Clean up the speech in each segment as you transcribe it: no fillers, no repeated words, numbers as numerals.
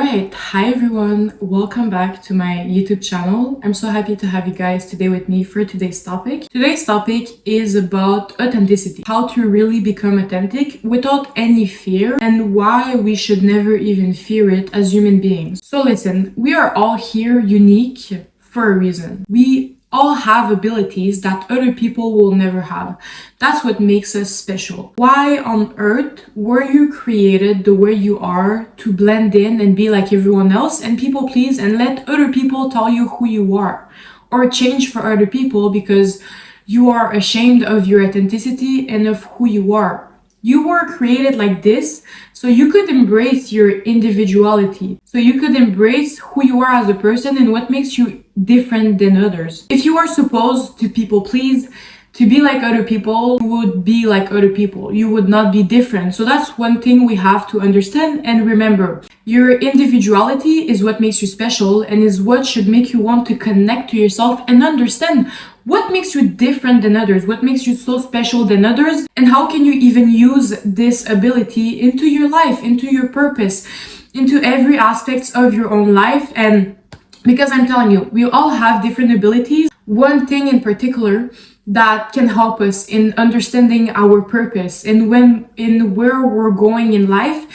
Alright, hi everyone, welcome back to my YouTube channel. I'm so happy to have you guys today with me for today's topic. Today's topic is about authenticity, how to really become authentic without any fear and why we should never even fear it as human beings. So listen, we are all here unique for a reason. We all have abilities that other people will never have. That's what makes us special. Why on earth were you created the way you are to blend in and be like everyone else and people please and let other people tell you who you are, or change for other people because you are ashamed of your authenticity and of who you are? You were created like this so you could embrace your individuality, so you could embrace who you are as a person and what makes you different than others. If you are supposed to people please, to be like other people, you would be like other people. You would not be different. So that's one thing we have to understand and remember. Your individuality is what makes you special and is what should make you want to connect to yourself and understand what makes you different than others, what makes you so special than others, and how can you even use this ability into your life, into your purpose, into every aspect of your own life. And because I'm telling you, we all have different abilities. One thing in particular that can help us in understanding our purpose and where we're going in life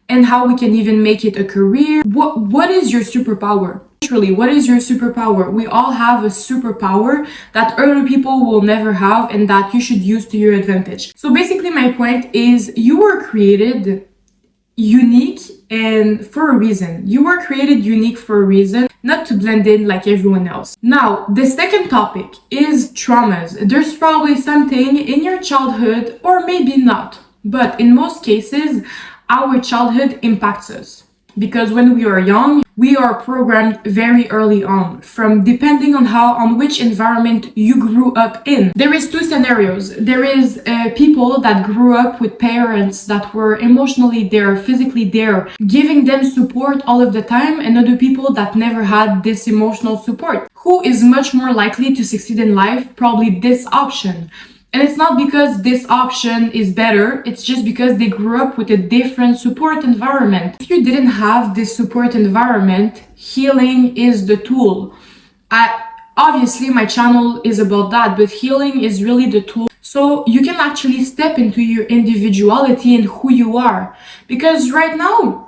and how we can even make it a career. What is your superpower? Literally, what is your superpower? We all have a superpower that other people will never have and that you should use to your advantage. So basically my point is you were created unique and for a reason. You were created unique for a reason, not to blend in like everyone else. Now, the second topic is traumas. There's probably something in your childhood, or maybe not, but in most cases, our childhood impacts us. Because when we are young, we are programmed very early on, from depending on which environment you grew up in. There is two scenarios. There is people that grew up with parents that were emotionally there, physically there, giving them support all of the time, and other people that never had this emotional support. Who is much more likely to succeed in life? Probably this option. And it's not because this option is better, it's just because they grew up with a different support environment. If you didn't have this support environment, healing is the tool. Obviously, my channel is about that, but healing is really the tool. So you can actually step into your individuality and who you are. Because right now,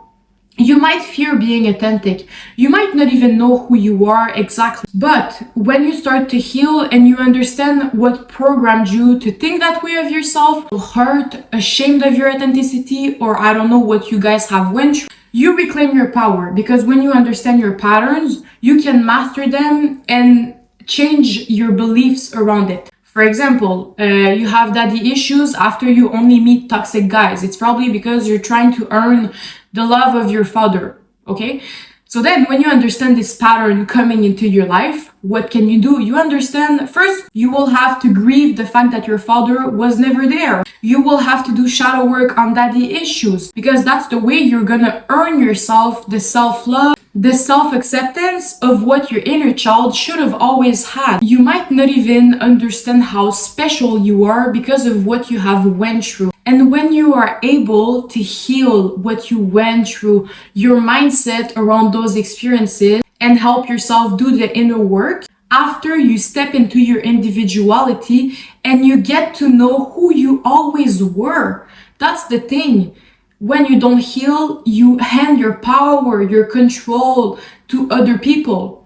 you might fear being authentic. You might not even know who you are exactly. But when you start to heal and you understand what programmed you to think that way of yourself, hurt, ashamed of your authenticity, or I don't know what you guys have went through, you reclaim your power. Because when you understand your patterns, you can master them and change your beliefs around it. For example, you have daddy issues after you only meet toxic guys. It's probably because you're trying to earn the love of your father, okay? So then when you understand this pattern coming into your life, what can you do? You understand, first, you will have to grieve the fact that your father was never there. You will have to do shadow work on daddy issues because that's the way you're gonna earn yourself the self-love, the self-acceptance of what your inner child should have always had. You might not even understand how special you are because of what you have went through. And when you are able to heal what you went through, your mindset around those experiences, and help yourself do the inner work, after you step into your individuality and you get to know who you always were. That's the thing. When you don't heal, you hand your power, your control to other people.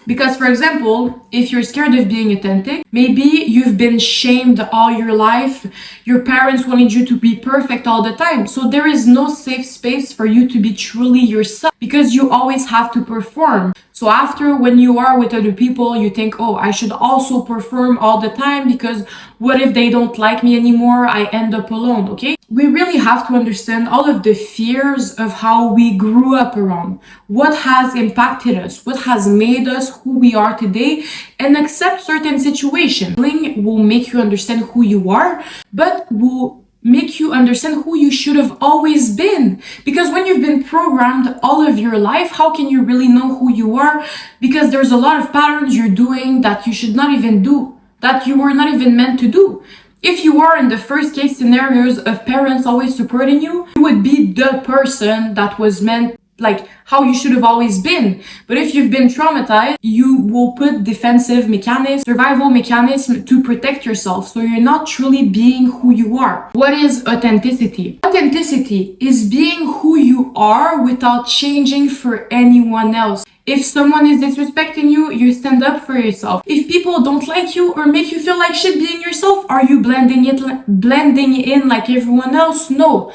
Because, for example, if you're scared of being authentic, maybe you've been shamed all your life. Your parents wanted you to be perfect all the time. So there is no safe space for you to be truly yourself because you always have to perform. So after, when you are with other people, you think, oh, I should also perform all the time because what if they don't like me anymore? I end up alone, okay? We really have to understand all of the fears of how we grew up around, what has impacted us, what has made us who we are today, and accept certain situations. Healing will make you understand who you are, but will make you understand who you should have always been. Because when you've been programmed all of your life, how can you really know who you are? Because there's a lot of patterns you're doing that you should not even do, that you were not even meant to do. If you are in the first case scenarios of parents always supporting you, you would be the person that was meant like how you should have always been. But if you've been traumatized, you will put defensive mechanisms, survival mechanisms to protect yourself. So you're not truly being who you are. What is authenticity? Authenticity is being who you are without changing for anyone else. If someone is disrespecting you, you stand up for yourself. If people don't like you or make you feel like shit being yourself, are you blending in like everyone else? No.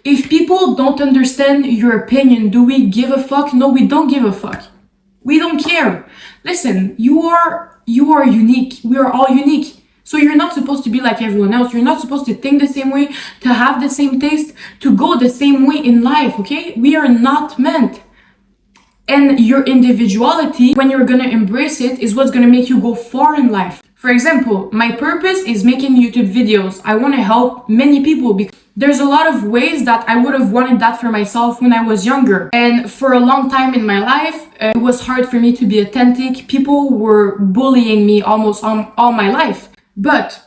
If people don't understand your opinion, do we give a fuck? No, we don't give a fuck. We don't care. Listen, you are unique. We are all unique. So you're not supposed to be like everyone else. You're not supposed to think the same way, to have the same taste, to go the same way in life, okay? We are not meant. And your individuality, when you're gonna embrace it, is what's gonna make you go far in life. For example, my purpose is making YouTube videos. I want to help many people because there's a lot of ways that I would have wanted that for myself when I was younger. And for a long time in my life, it was hard for me to be authentic. People were bullying me almost all my life. But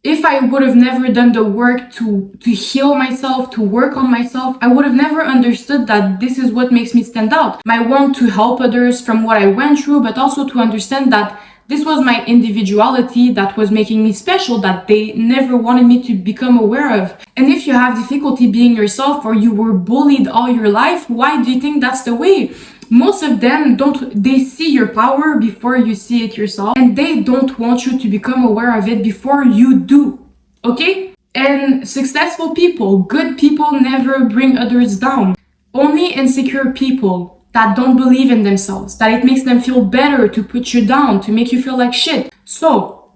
if I would have never done the work to heal myself, to work on myself, I would have never understood that this is what makes me stand out. My want to help others from what I went through, but also to understand that this was my individuality that was making me special, that they never wanted me to become aware of. And if you have difficulty being yourself or you were bullied all your life, why do you think that's the way? Most of them they see your power before you see it yourself, and they don't want you to become aware of it before you do, okay? And successful people, good people never bring others down. Only insecure people that don't believe in themselves, that it makes them feel better to put you down, to make you feel like shit. So,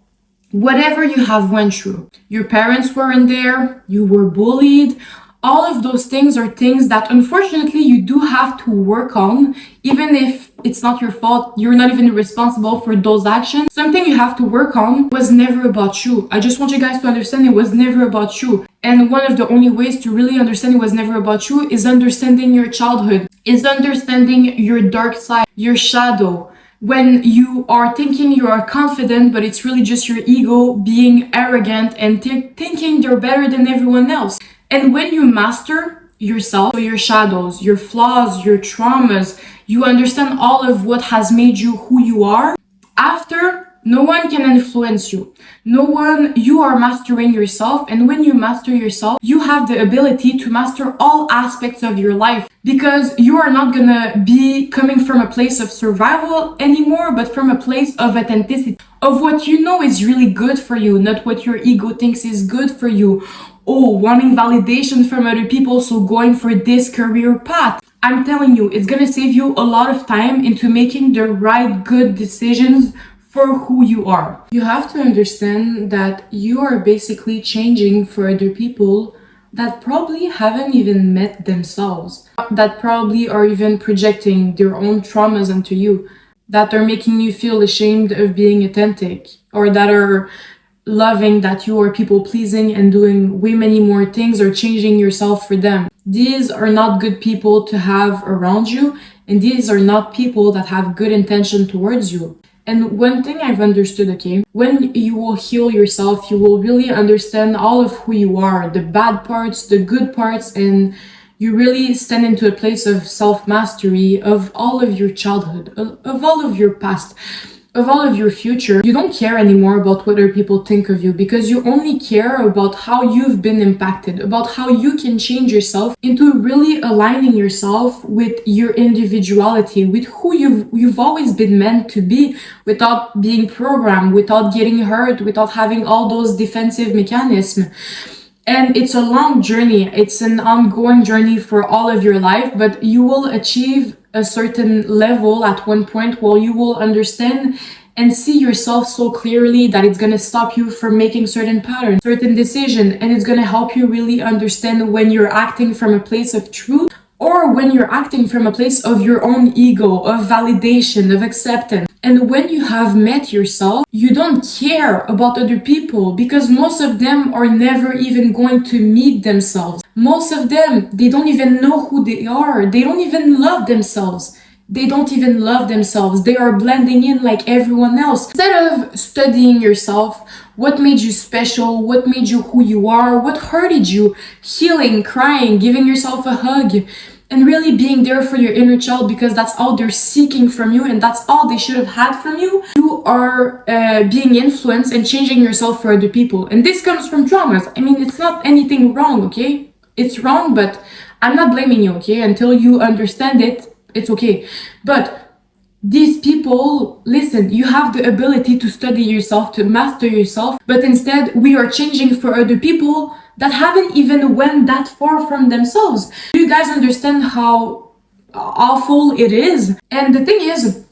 whatever you have went through, your parents weren't there, you were bullied, all of those things are things that unfortunately you do have to work on, even if it's not your fault, you're not even responsible for those actions. Something you have to work on was never about you. I just want you guys to understand it was never about you. And one of the only ways to really understand it was never about you is understanding your childhood, is understanding your dark side, your shadow. When you are thinking you are confident, but it's really just your ego being arrogant and thinking you're better than everyone else. And when you master yourself, so your shadows, your flaws, your traumas, you understand all of what has made you who you are. After, no one can influence you. You are mastering yourself. And when you master yourself, you have the ability to master all aspects of your life, because you are not gonna be coming from a place of survival anymore, but from a place of authenticity, of what you know is really good for you, not what your ego thinks is good for you. Oh, wanting validation from other people, so going for this career path. I'm telling you, it's gonna save you a lot of time into making the right, good decisions for who you are. You have to understand that you are basically changing for other people that probably haven't even met themselves, that probably are even projecting their own traumas onto you, that are making you feel ashamed of being authentic, or that are loving that you are people pleasing and doing way many more things or changing yourself for them. These are not good people to have around you, and these are not people that have good intention towards you. And one thing I've understood, okay, when you will heal yourself, you will really understand all of who you are, the bad parts, the good parts, and you really stand into a place of self-mastery of all of your childhood, of all of your past, of all of your future. You don't care anymore about what other people think of you, because you only care about how you've been impacted, about how you can change yourself into really aligning yourself with your individuality, with who you've always been meant to be, without being programmed, without getting hurt, without having all those defensive mechanisms. And it's a long journey. It's an ongoing journey for all of your life, but you will achieve a certain level at one point where you will understand and see yourself so clearly that it's going to stop you from making certain patterns, certain decisions, and it's going to help you really understand when you're acting from a place of truth or when you're acting from a place of your own ego, of validation, of acceptance. And when you have met yourself, you don't care about other people, because most of them are never even going to meet themselves. Most of them, they don't even know who they are. They don't even love themselves. They don't even love themselves. They are blending in like everyone else. Instead of studying yourself, what made you special, what made you who you are, what hurted you, healing, crying, giving yourself a hug, and really being there for your inner child, because that's all they're seeking from you and that's all they should have had from you, you are being influenced and changing yourself for other people. And this comes from traumas. I mean, it's not anything wrong, okay? It's wrong, but I'm not blaming you, okay? Until you understand it, it's okay. But these people, listen, you have the ability to study yourself, to master yourself, but instead we are changing for other people that haven't even went that far from themselves. Do you guys understand how awful it is? And the thing is,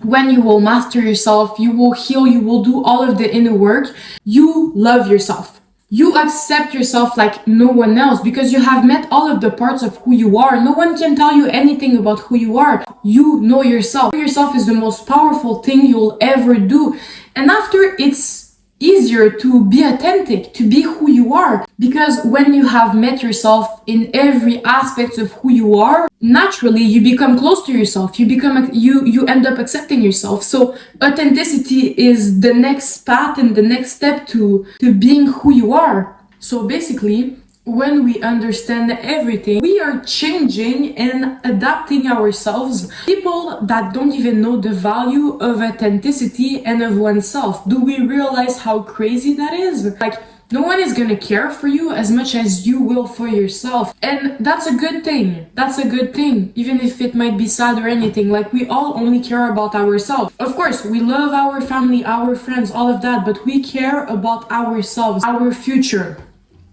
when you will master yourself, you will heal, you will do all of the inner work, you love yourself. You accept yourself like no one else, because you have met all of the parts of who you are. No one can tell you anything about who you are. You know yourself. Yourself is the most powerful thing you'll ever do. And after, it's easier to be authentic, to be who you are, because when you have met yourself in every aspect of who you are, naturally you become close to yourself. You end up accepting yourself. So authenticity is the next path and the next step to being who you are. So basically, when we understand everything, we are changing and adapting ourselves. People that don't even know the value of authenticity and of oneself. Do we realize how crazy that is? Like, no one is gonna care for you as much as you will for yourself. And that's a good thing. That's a good thing. Even if it might be sad or anything. Like, we all only care about ourselves. Of course, we love our family, our friends, all of that, but we care about ourselves, our future,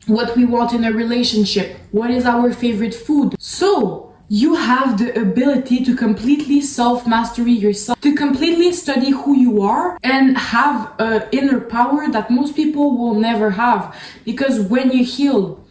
what we want in a relationship, what is our favorite food. So you have the ability to completely self-mastery yourself, to completely study who you are and have an inner power that most people will never have. Because when you heal,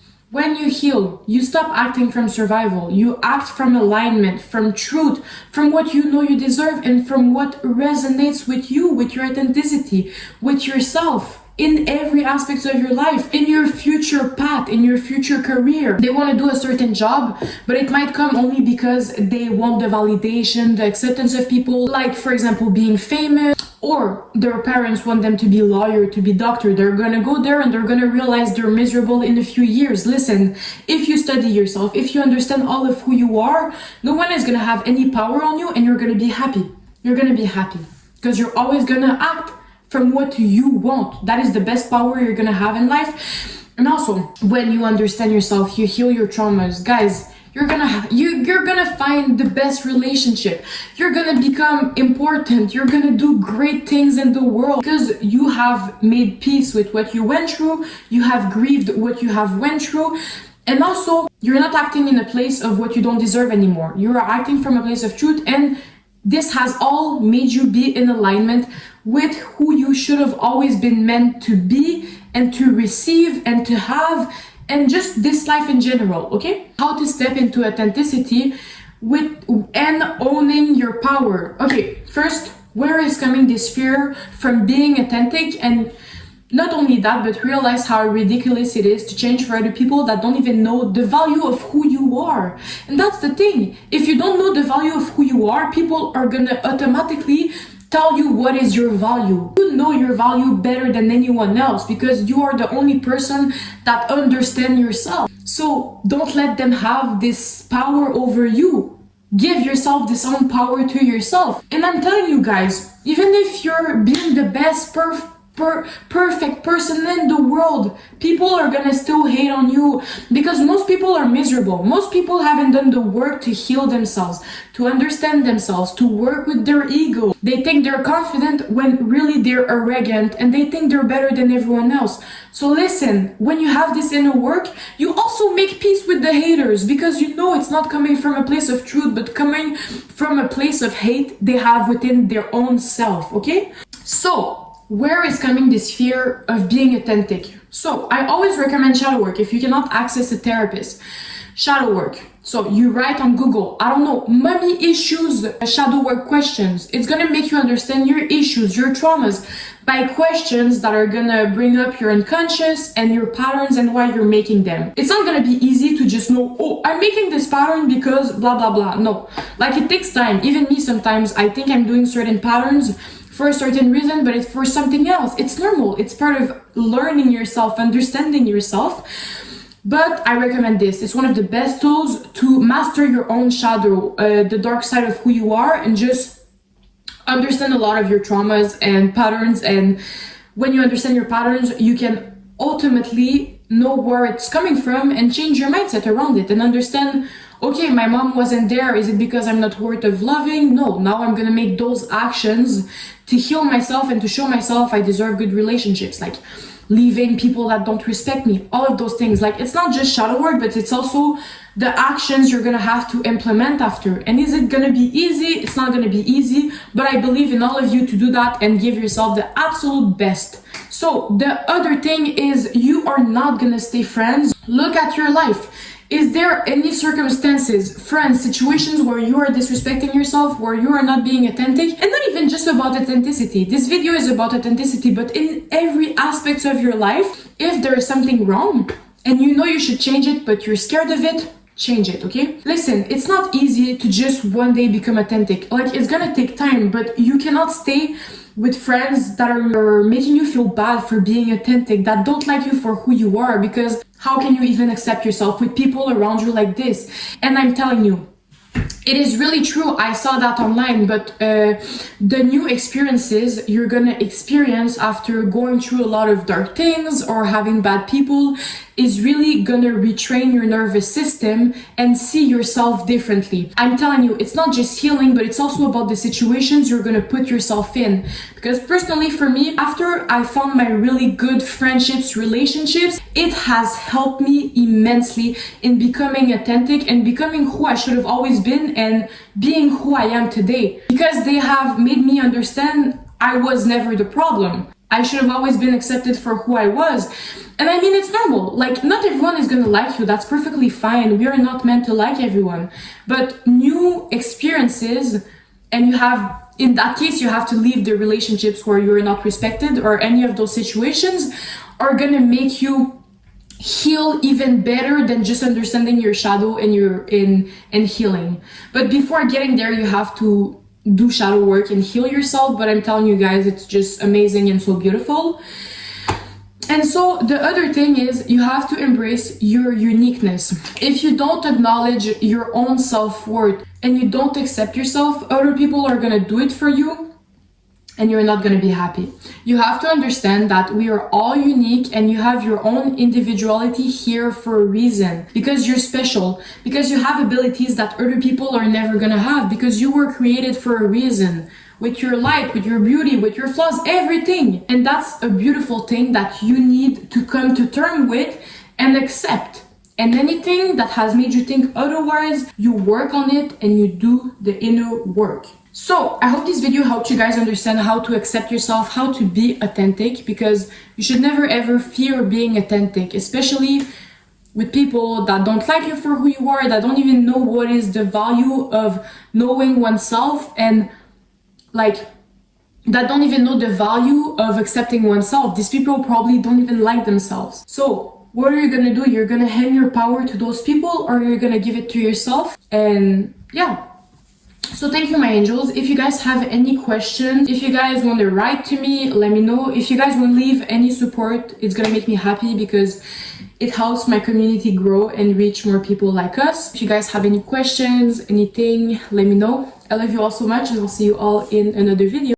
you stop acting from survival. You act from alignment, from truth, from what you know you deserve, and from what resonates with you, with your authenticity, with yourself. In every aspect of your life, in your future path, in your future career. They want to do a certain job, but it might come only because they want the validation, the acceptance of people, like for example being famous, or their parents want them to be lawyer, to be doctor. They're gonna go there and they're gonna realize they're miserable in a few years. Listen, if you study yourself, if you understand all of who you are, no one is gonna have any power on you, and you're gonna be happy. You're gonna be happy because you're always gonna act from what you want. That is the best power you're gonna have in life. And also, when you understand yourself, you heal your traumas, guys, you're gonna find the best relationship. You're gonna become important. You're gonna do great things in the world because you have made peace with what you went through. You have grieved what you have went through. And also, you're not acting in a place of what you don't deserve anymore. You are acting from a place of truth, and this has all made you be in alignment with who you should have always been meant to be and to receive and to have, and just this life in general, okay? How to step into authenticity with and owning your power. Okay, first, where is coming this fear from being authentic? And not only that, but realize how ridiculous it is to change for other people that don't even know the value of who you are. And that's the thing. If you don't know the value of who you are, people are gonna automatically tell you what is your value. You know your value better than anyone else because you are the only person that understands yourself. So don't let them have this power over you. Give yourself this own power to yourself. And I'm telling you guys, even if you're being the best perfect person in the world, people are gonna still hate on you because most people are miserable. Most people haven't done the work to heal themselves, to understand themselves, to work with their ego. They think they're confident when really they're arrogant, and they think they're better than everyone else. So listen, when you have this inner work, you also make peace with the haters because you know it's not coming from a place of truth, but coming from a place of hate they have within their own self, okay? So where is coming this fear of being authentic? So I always recommend shadow work if you cannot access a therapist. Shadow work. So you write on Google, I don't know, money issues, shadow work questions. It's gonna make you understand your issues, your traumas by questions that are gonna bring up your unconscious and your patterns and why you're making them. It's not gonna be easy to just know, oh, I'm making this pattern because blah, blah, blah. No, like it takes time. Even me sometimes, I think I'm doing certain patterns for a certain reason, but it's for something else. It's normal. It's part of learning yourself, understanding yourself. But I recommend this. It's one of the best tools to master your own shadow, the dark side of who you are, and just understand a lot of your traumas and patterns. And when you understand your patterns, you can ultimately know where it's coming from and change your mindset around it and understand, okay, my mom wasn't there. Is it because I'm not worth of loving? No, now I'm gonna make those actions to heal myself and to show myself I deserve good relationships, like leaving people that don't respect me, all of those things. Like, it's not just shadow work, but it's also the actions you're gonna have to implement after. And is it gonna be easy? It's not gonna be easy, but I believe in all of you to do that and give yourself the absolute best. So the other thing is, you are not gonna stay friends. Look at your life. Is there any circumstances, friends, situations where you are disrespecting yourself, where you are not being authentic? And not even just about authenticity. This video is about authenticity, but in every aspect of your life, if there is something wrong and you know you should change it, but you're scared of it, change it, okay? Listen, it's not easy to just one day become authentic. Like, it's gonna take time, but you cannot stay with friends that are making you feel bad for being authentic, that don't like you for who you are, because how can you even accept yourself with people around you like this? And I'm telling you, it is really true. I saw that online, but the new experiences you're gonna experience after going through a lot of dark things or having bad people is really gonna retrain your nervous system and see yourself differently. I'm telling you, it's not just healing, but it's also about the situations you're gonna put yourself in. Because personally, for me, after I found my really good friendships, relationships, it has helped me immensely in becoming authentic and becoming who I should have always been and being who I am today. Because they have made me understand I was never the problem. I should have always been accepted for who I was. And I mean, it's normal. Like, not everyone is gonna like you. That's perfectly fine. We are not meant to like everyone. But new experiences, and you have, in that case, you have to leave the relationships where you're not respected, or any of those situations are gonna make you heal even better than just understanding your shadow and and healing. But before getting there, you have to do shadow work and heal yourself. But I'm telling you guys, it's just amazing and so beautiful. And so the other thing is, you have to embrace your uniqueness. If you don't acknowledge your own self-worth and you don't accept yourself, other people are gonna do it for you and you're not gonna be happy. You have to understand that we are all unique and you have your own individuality here for a reason. Because you're special, because you have abilities that other people are never gonna have, because you were created for a reason. With your light, with your beauty, with your flaws, everything. And that's a beautiful thing that you need to come to terms with and accept. And anything that has made you think otherwise, you work on it and you do the inner work. So I hope this video helped you guys understand how to accept yourself, how to be authentic, because you should never ever fear being authentic, especially with people that don't like you for who you are, that don't even know what is the value of knowing oneself, and like, that don't even know the value of accepting oneself. These people probably don't even like themselves. So what are you gonna do? You're gonna hand your power to those people, or you're gonna give it to yourself? And yeah. So thank you, my angels. If you guys have any questions, if you guys want to write to me, let me know. If you guys want to leave any support, it's gonna make me happy, because it helps my community grow and reach more people like us. If you guys have any questions, anything, let me know. I love you all so much, and I'll see you all in another video.